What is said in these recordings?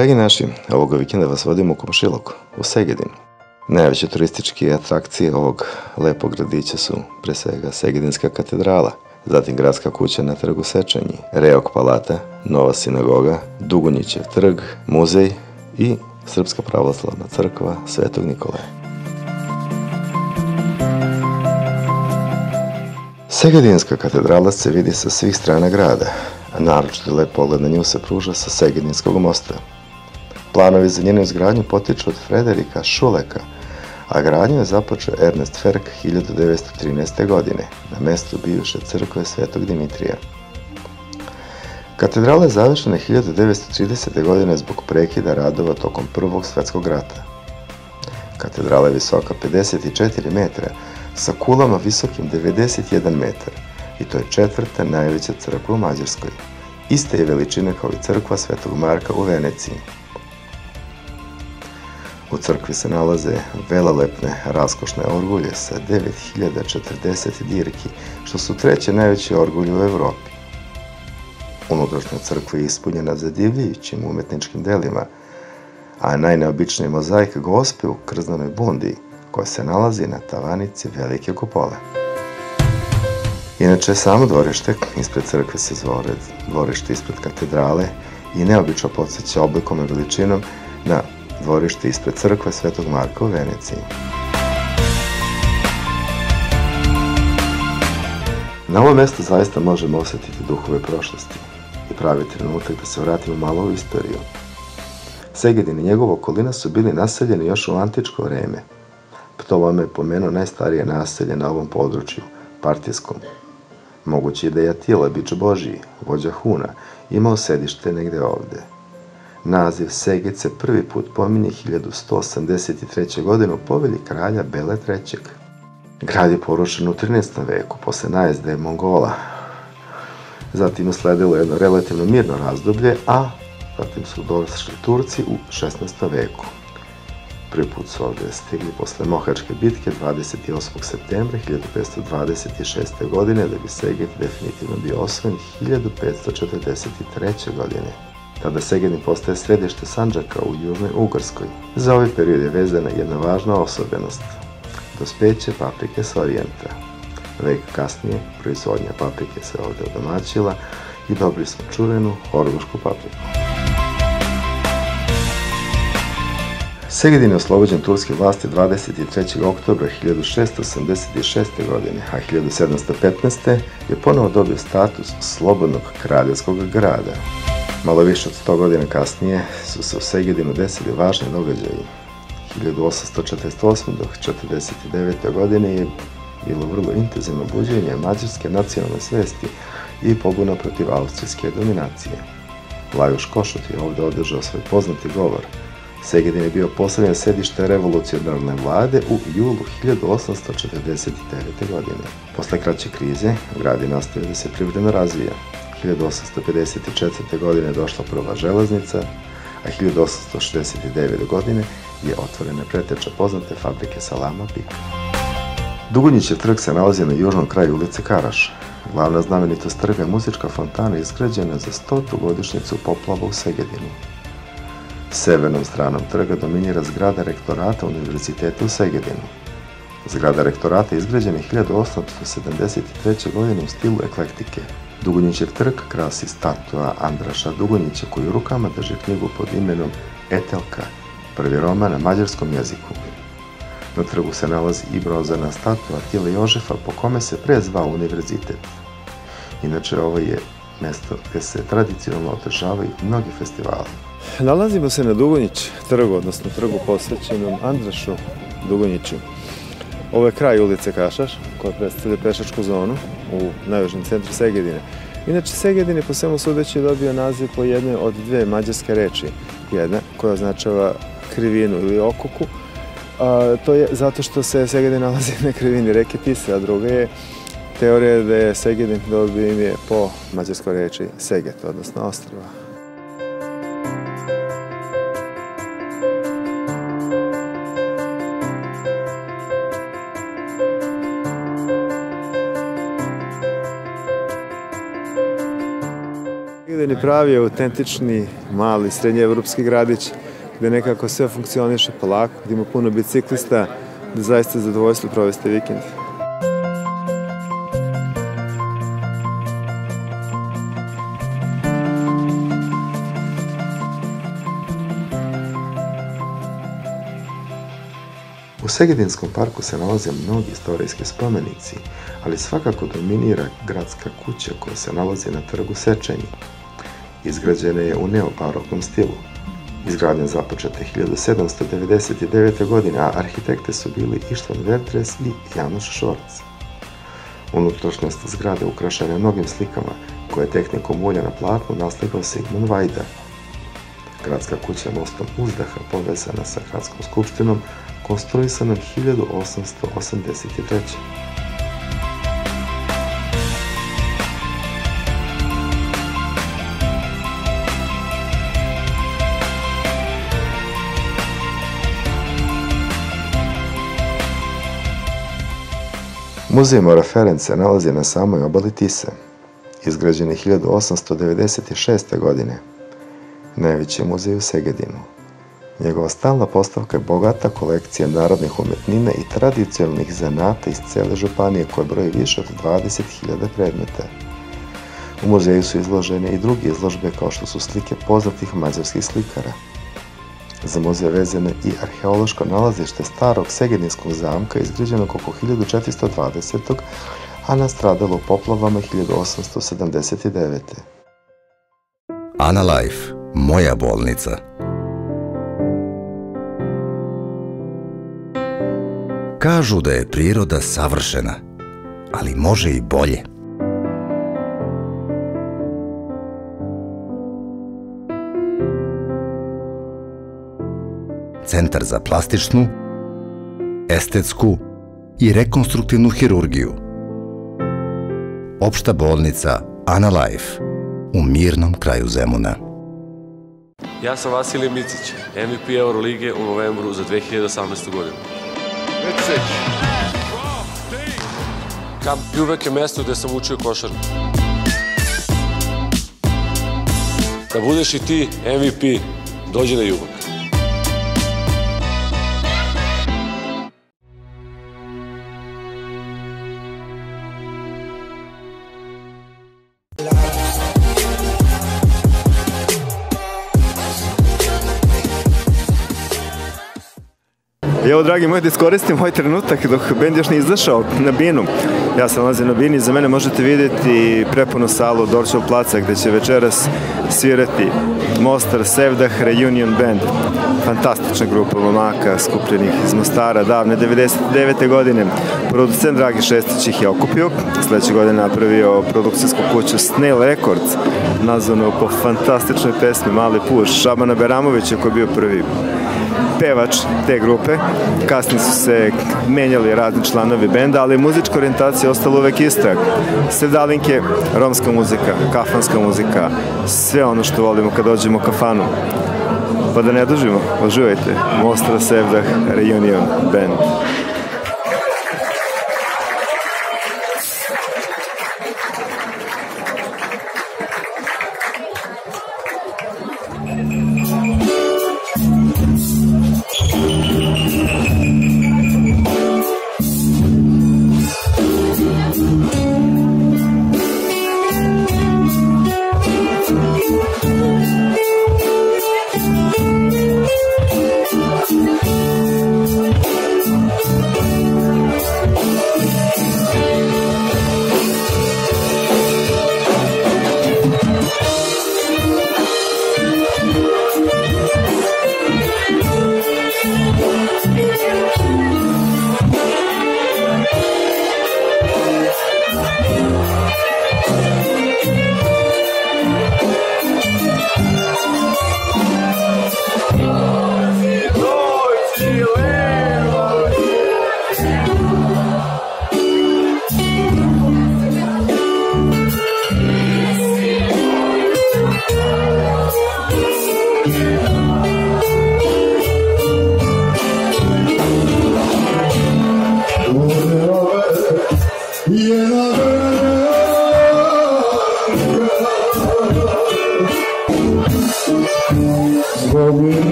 Dragi naši, ovoga vikenda vas vodimo u Komšilok, u Segedin. Najveće turističke atrakcije ovog lepog gradića su pre svega Segedinska katedrala, zatim Gradska kuća na trgu Sečenji, Reok palata, Nova sinagoga, Dugonjićev trg, muzej i Srpska pravoslavna crkva Svetog Nikolaja. Segedinska katedrala se vidi sa svih strana grada, a naročito lep pogled na nju se pruža sa Segedinskog mosta. Planovi za njenu izgradnju potiču od Frederika Šuleka, a gradnju je započeo Ernest Ferk 1913. godine na mestu bivše crkve Svetog Dimitrija. Katedrala je završena 1930. godine zbog prekida radova tokom Prvog svetskog rata. Katedrala je visoka 54 metra, sa kulama visokim 91 metar i to je četvrta najveća crkva u Mađarskoj. Iste je veličine kao i crkva Svetog Marka u Veneciji. U crkvi se nalaze velelepne raskošne orgulje sa 9040 dirki, što su treće najveće orgulje u Evropi. Unutrašnja crkva je ispunjena zadivljujućim umetničkim delima, a najneobičniji mozaik Gospe u krznanoj bundi, koja se nalazi na tavanici velike kupole. Inače, samo dvorište ispred crkve se zove dvorište ispred katedrale i neobično podsjeća oblikom i veličinom na dvorište ispred crkve Svetog Marka u Veneciji. Na ovom mestu zaista možemo osjetiti duhove prošlosti i pravi trenutak da se vratimo malo u istoriju. Segedin i njegova okolina su bili naseljeni još u antičko vreme. Ptolomej je pomenuo najstarije naselje na ovom području, Partijskom. Moguće je da je Atila, bič Božiji, vođa Huna, imao sedište negde ovde. Naziv Seged se prvi put pominje 1183. godine u povelji kralja Bele III. Grad je porušen u 13. veku, posle najezde Mongola. Zatim je sledilo jedno relativno mirno razdoblje, a zatim su došli Turci u 16. veku. Prvi put su ovde stigli posle Mohačke bitke 28. septembra 1526. godine, da bi Seged definitivno bio osvojen 1543. godine. Tada Segedin postaje središte Sandžaka u Južnoj Ugarskoj. Za ovaj period je vezana jedna važna osobenost – dospeće paprike s orijenta. Vek kasnije proizvodnja paprike se ovde odomaćila i dobili smo čuvenu horgošku papriku. Segedin je oslobođen turske vlasti 23. oktobra 1686. godine, a 1715. je ponovo dobio status slobodnog kraljevskog grada. Malo više od 100 godina kasnije su se u Segedinu desili važni događaji. 1848. do 1949. godine je bilo vrlo intenzivno buđenje mađarske nacionalne svesti i pobuna protiv austrijske dominacije. Lajos Košut je ovde održao svoj poznati govor. Segedin je bio posljednje sedište revolucionarne vlade u julu 1849. godine. Posle kraće krize, grad je nastavio da se privredno razvija. 1854. godine je došla prva železnica, a 1869. godine je otvorena preteča poznate fabrike salama Pika. Dugonjićev trg se nalazi na južnom kraju ulice Karaš. Glavna znamenitost trga je muzička fontana izgrađena za 100. godišnjicu poplava u Segedinu. Severnom stranom trga dominira zgrada rektorata Univerziteta u Segedinu. Zgrada rektorata je izgrađena 1873. godine u stilu eklektike. Dugonjićev trg krasi statua Andraša Dugonjića koji u rukama drži knjigu pod imenom Etelka, prvi roman na mađarskom jeziku. Na trgu se nalazi i bronzana statua Atile Jožefa po kome se pre zvao univerzitet. Inače, ovo je mesto gde se tradicionalno održavaju mnogi festivali. Nalazimo se na Dugonjić trgu, odnosno trgu posvećenom Andrašu Dugonjiću. Ovo je kraj ulice Kašaš, koja predstavlja pešačku zonu u najjužnom centru Segedina. Inače, Segedin je po svemu sudeći dobio naziv po jednoj od dve mađarske reči. Jedna koja označava krivinu ili okuku. To je zato što se Segedin nalazi na krivini reke Tise, a druga je teorija da je Segedin dobio ime po mađarskoj reči Seget, odnosno ostrva. Segedin je pravi, autentični, mali, srednjeevropski gradić, gde nekako sve funkcioniše polako, gde ima puno biciklista, da zaista je zadovoljstvo provesti vikend. U Segedinskom parku se nalaze mnogi istorijski spomenici, ali svakako dominira gradska kuća koja se nalazi na trgu Sečenji. Izgrađena je u neobaroknom stilu. Izgradnja započeta 1799. godine, a arhitekte su bili Ištvan Vertres i Janoš Šorc. Unutrašnjost zgrade ukrašena je mnogim slikama, koje je tehnikom ulja na platnu naslikao Sigmund Vajda. Gradska kuća mostom uzdaha povezana sa gradskom skupštinom, konstruisanom 1883. Muzej Mora Ferenc se nalazi na samoj obali Tise. Izgrađen je 1896. godine. Najveći muzej u Segedinu. Njegova stalna postavka je bogata kolekcija narodnih umetnina i tradicionalnih zanata iz cele županije koje broji više od 20.000 predmeta. U muzeju su izložene i druge izložbe kao što su slike poznatih mađarskih slikara. Za muzej vezano i arheološko nalazište starog Segedinskog zamka izgrađenog oko 1420. a nastradalo u poplavama 1879. Analife, moja bolnica. Kažu da je priroda savršena, ali može i bolje. Centar za plastičnu, estetsku i rekonstruktivnu hirurgiju. Opšta bolnica Analife u mirnom kraju Zemuna. Ja sam Vasilij Micić, MVP Eurolige u novembru za 2018. godinu. Kamp Ljubek je mesto gde sam učio košarku. Da budeš i ti MVP, dođi na Ljubek. I evo, dragi moji, da iskoristim ovaj trenutak dok bend još nije izašao na binu. Ja se nalazim na bini, za mene možete vidjeti prepunu salu Dorčev placa gde će večeras svirati Mostar Sevdah Reunion Band. Fantastična grupa momaka skupljenih iz Mostara, davne 99. godine. Producent Dragi Šestić ih je okupio. Sledeće godine napravio produkcijsku kuću Snail Records, nazvanu po fantastičnoj pesmi Mali puš Šabana Beramovića koji je bio prvi pevač te grupe. Kasnije su se menjali razni članovi benda, ali muzička orijentacija je ostala uvek ista. Sevdalinke, romska muzika, kafanska muzika, sve ono što volimo kad dođemo u kafanu. Pa da ne dužimo, uživajte. Mostar Sevdah Reunion Band.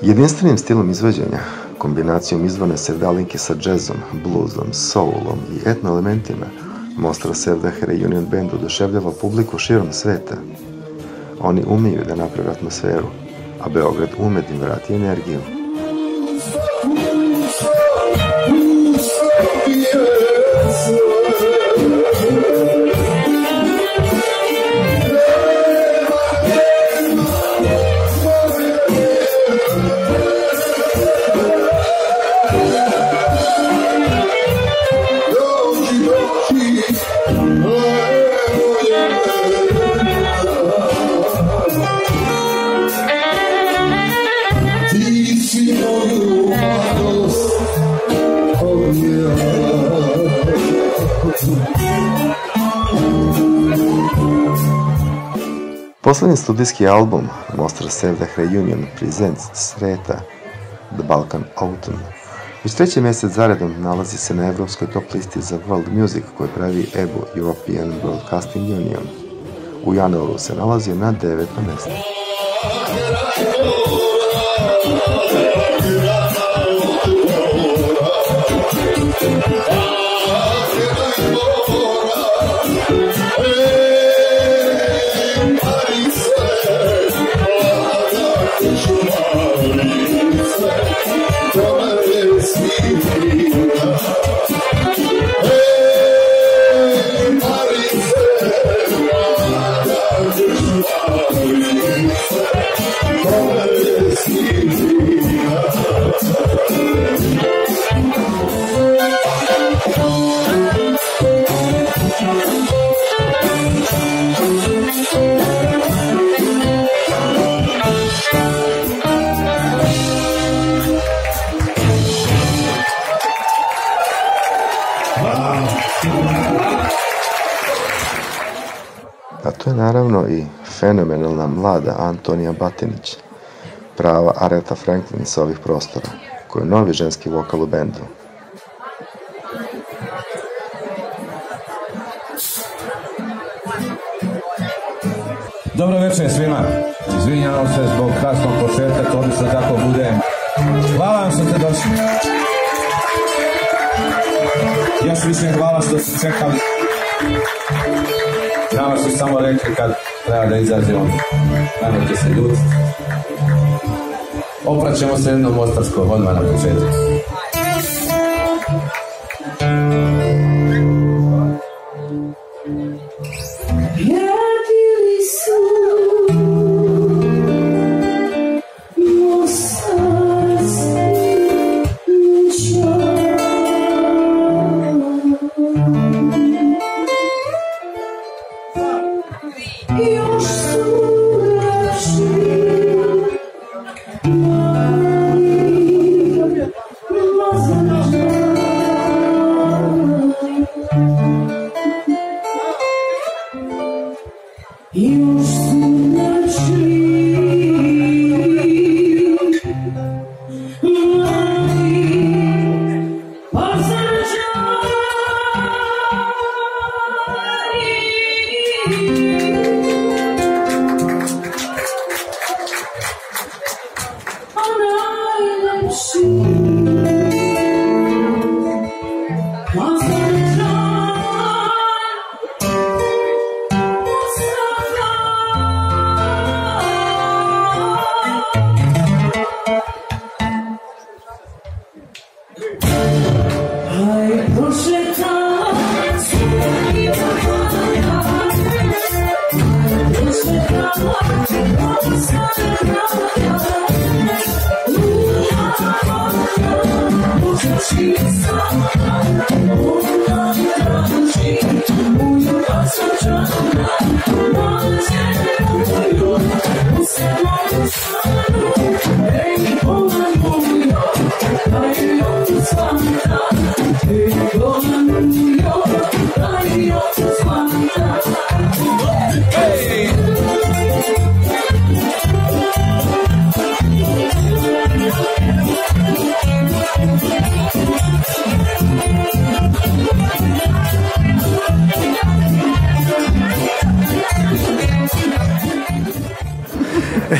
Jedinstvenim stilom izvođenja, kombinacijom izvorne sevdalinke sa džezom, bluzom, soulom i etno elementima, Mostra Sevdah Reunion Band oduševljava publiku širom sveta. Oni umeju da naprave atmosferu, a Beograd ume da im vrati energiju. Poslednji studijski album Mostra Sevdah Reunion Presents Sreta, The Balkan Autumn, već treći mesec zaredom nalazi se na evropskoj top listi za World Music koju pravi EBU, European Broadcasting Union. U januaru se nalazi na 9. mestu. A to je naravno i fenomenalna mlada Antonija Batinić, prava Aretha Franklin sa ovih prostora, koji je novi ženski vokal u bendu. Dobro večer svima. Izvinjavam se zbog kasnog početka, to obično tako bude. Hvala vam što ste došli. Još više hvala što ste čekali. Nama su samo rekli kad treba da izađemo, nemojte se ljutiti. Opraćemo se jednom Mostarskom odmah na početku.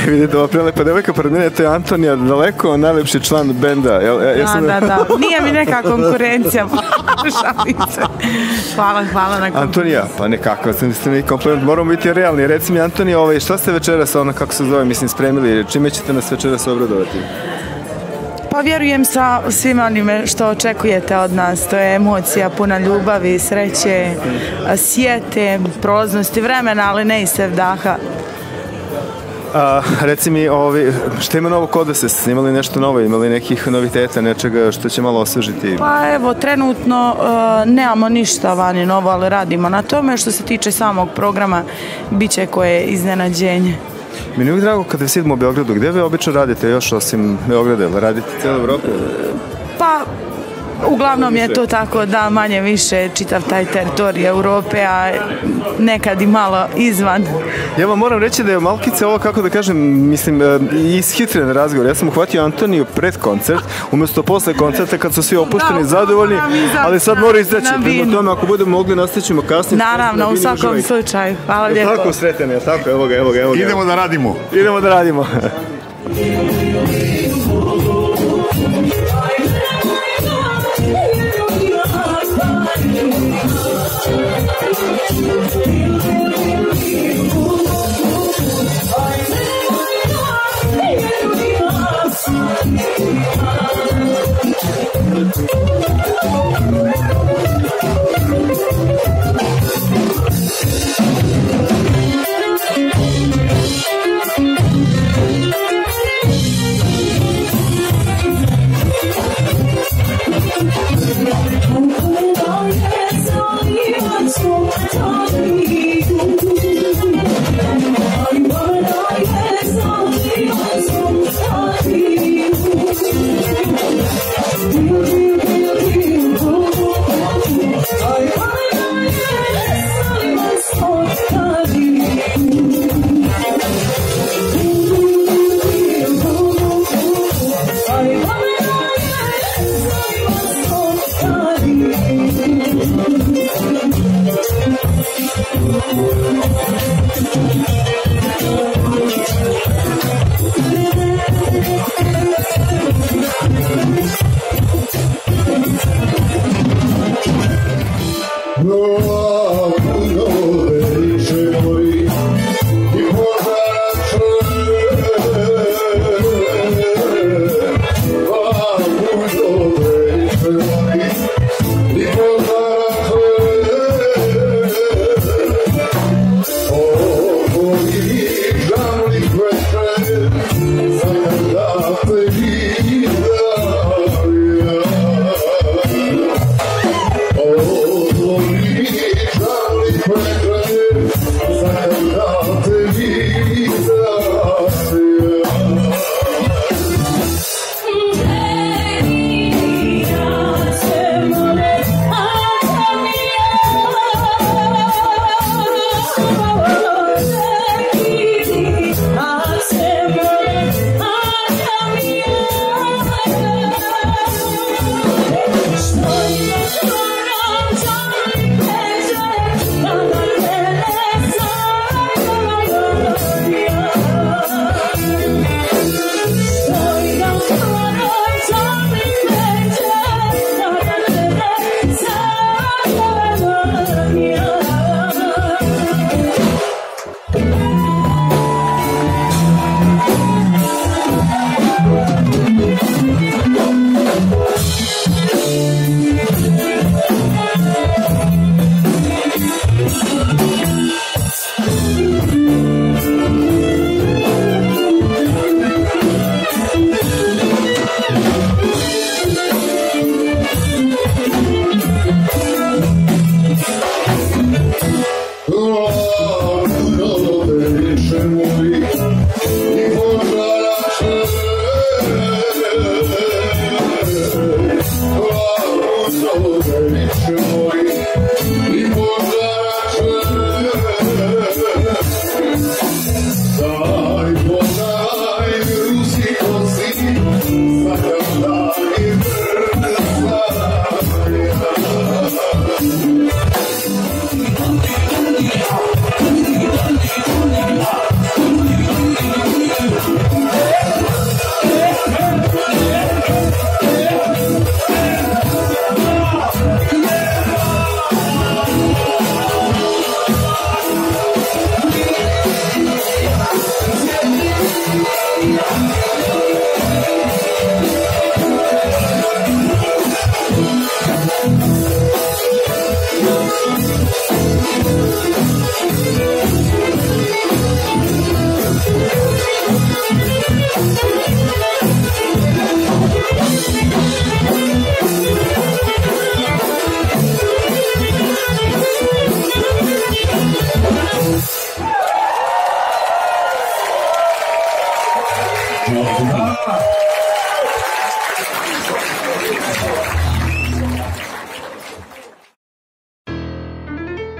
Vidite, ova prelepa devojka pored mene, to je Antonija, daleko najlepši član benda. Da. Nije mi neka konkurencija. Šalim se. Hvala na komplimentu. Antonija, pa nekako, ste mi kompliment, moramo biti realni. Reci mi, Antonija, šta ste večeras, kako se zove, spremili, čime ćete nas večeras obradovati? Pa vjerujem sa svima onime što očekujete od nas. To je emocija, puna ljubavi, sreće, sjete, prolaznosti vremena, ali ne i sevdaha. Reci mi, što ima novo kod vas? Ste imali nešto novo? Imali nekih noviteta, nečega što će malo osvežiti? Pa evo, trenutno nemamo ništa vani novo, ali radimo na tome. Što se tiče samog programa, bit će koje iznenađenje. Meni je uvijek drago kada vas idemo u Beogradu. Gdje vi obično radite još osim Beograda? Radite cijelu Evropu? Pa, uglavnom je to tako da manje više čitav taj teritorij Europe, a nekad i malo izvan. Ja vam moram reći da je malkice ovo, kako da kažem, ishitren razgovor. Ja sam uhvatio Antoniju pred koncert, umjesto posle koncerta kad su svi opušteni, zadovoljni, ali sad mora izaći. Prema tome, ako budemo mogli, nastavićemo kasnije. Naravno, u svakom slučaju. Hvala lijepo. Tako sretan je, tako, evo ga. Idemo da radimo. Idemo da radimo. Oh,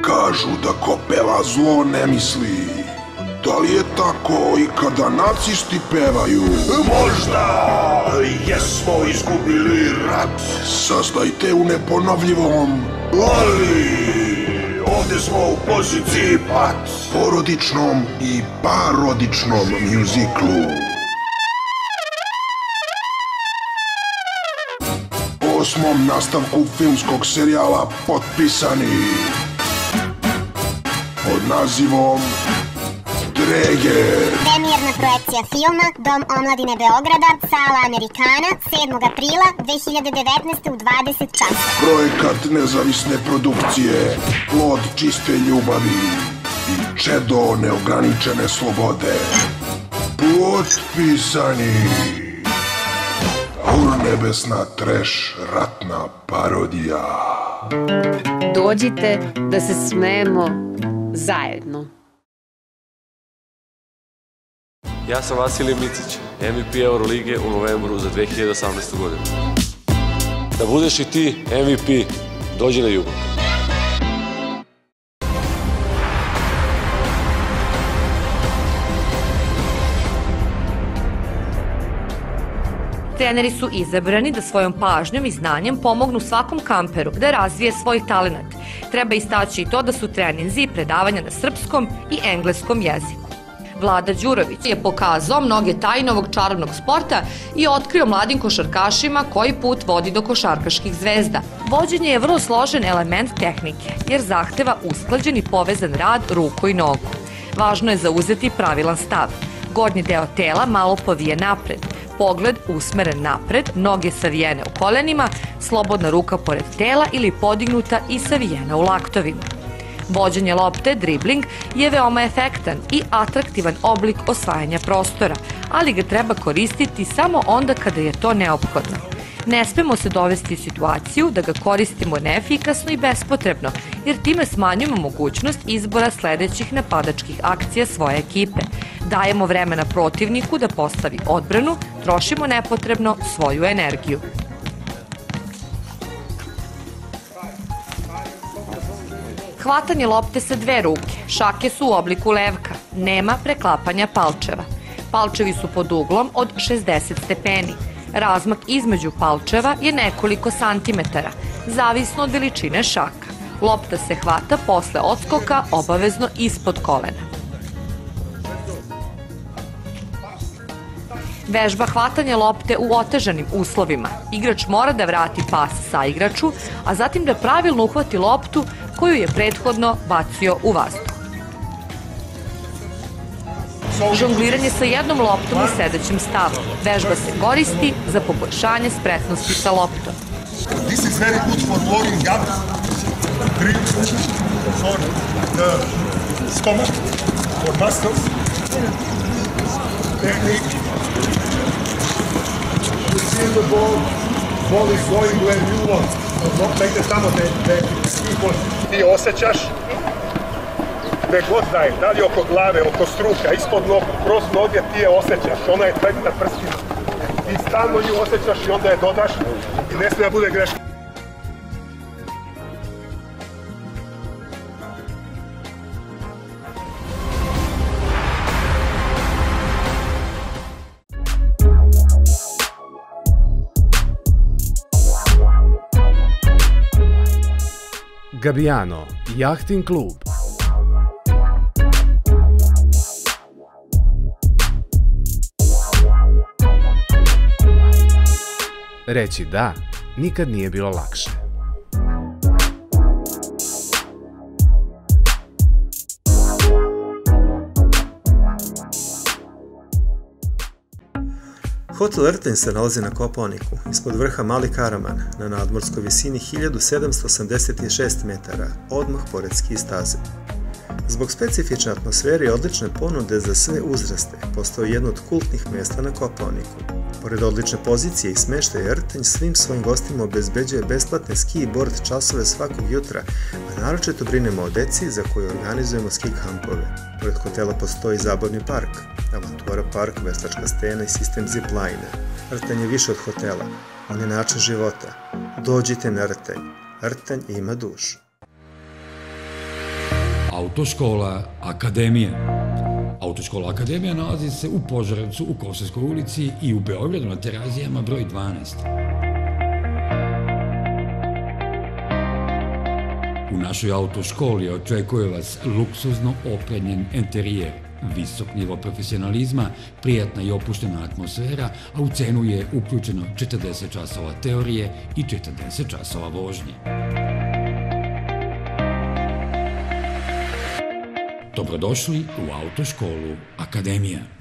Kažu da ko peva zlo ne misli. Da li je tako i kada nacisti pevaju? Možda jesmo izgubili rat. Saznajte u neponovljivom, ali ovdje smo u poziciji pat. Porodičnom i parodičnom mjuziklu. Osmom nastavku filmskog serijala Potpisani. Pod nazivom Dreger. Premijerna projekcija filma Dom omladine Beograda, sala Amerikana, 7. aprila 2019. u 20 časova. Projekat nezavisne produkcije, plod čiste ljubavi i čedo neograničene slobode. Potpisani. Urnebesna treš ratna parodija. Dođite da se smejemo zajedno. Ja sam Vasilij Micić, MVP Eurolige u novembru za 2018. godinu. Da budeš i ti MVP, dođi na Jugok. Treneri su izabrani da svojom pažnjom i znanjem pomognu svakom kamperu da razvije svoj talenat. Treba istaći i to da su treninzi i predavanja na srpskom i engleskom jeziku. Vlada Đurović je pokazao mnoge tajne ovog čarobnog sporta i otkrio mladim košarkašima koji put vodi do košarkaških zvezda. Vođenje je vrlo složen element tehnike, jer zahteva usklađen i povezan rad ruku i nogu. Važno je zauzeti pravilan stav. Gornji deo tela malo povije napred, pogled usmeren napred, noge savijene u kolenima, slobodna ruka pored tela ili podignuta i savijena u laktovima. Vođenje lopte, dribling, je veoma efektan i atraktivan oblik osvajanja prostora, ali ga treba koristiti samo onda kada je to neophodno. Ne smemo se dovesti u situaciju da ga koristimo neefikasno i bespotrebno, jer time smanjujemo mogućnost izbora sledećih napadačkih akcija svoje ekipe. Dajemo vremena protivniku da postavi odbranu, trošimo nepotrebno svoju energiju. Hvatanje lopte sa dve ruke. Šake su u obliku levka. Nema preklapanja palčeva. Palčevi su pod uglom od 60 stepeni. Razmak između palčeva je nekoliko santimetara, zavisno od veličine šaka. Lopta se hvata posle odskoka obavezno ispod kolena. Vežba hvatanja lopte u otežanim uslovima. Igrač mora da vrati pas sa igraču, a zatim da pravilno uhvati loptu koju je prethodno bacio u vazduh. Žongliranje sa jednom loptom u sedećem stavu. Vežba se koristi za poboljšanje spretnosti sa loptom. This is very good for warming up, grip, for the stomach, for muscles, technique. You see the ball is going where you want. Negde tamo ti osjećaš gde god da je, da li oko glave, oko struka, ispod nogu, kroz noge ti je osjećaš, ona je tvrda prstina. Ti stalno nju osjećaš i onda je dodaš i ne smije da bude greška. Gabbiano, jahting klub. Reći da nikad nije bilo lakše. Hotel Rtenj se nalazi na Kopaoniku, ispod vrha Mali Karaman, na nadmorskoj visini 1786 metara, odmah pored ski staze. Zbog specifične atmosfere i odlične ponude za sve uzraste, postao je jedno od kultnih mjesta na Kopaoniku. Pored odlične pozicije i smeštaja, Rtanj svim svojim gostima obezbeđuje besplatne ski i bord časove svakog jutra, a naročito brinemo o deci za koju organizujemo ski kampove. Pored hotela postoji zabavni park, Avantura park, veslačka stena i sistem zipline. Rtanj je više od hotela, on je način života. Dođite na Rtanj. Rtanj ima dušu. Autoškola Akademija. Autoškola Akademija nalazi se u Požarevcu, u Kosovskoj ulici i u Beogradu na Terazijama broj 12. U našoj autoškoli očekuje vas luksuzno opremljen enterijer, visok nivo profesionalizma, prijatna i opuštena atmosfera, a u cenu je uključeno 40 časova teorije i 40 časova vožnje. Dobrodošli u Autoškolu Akademija.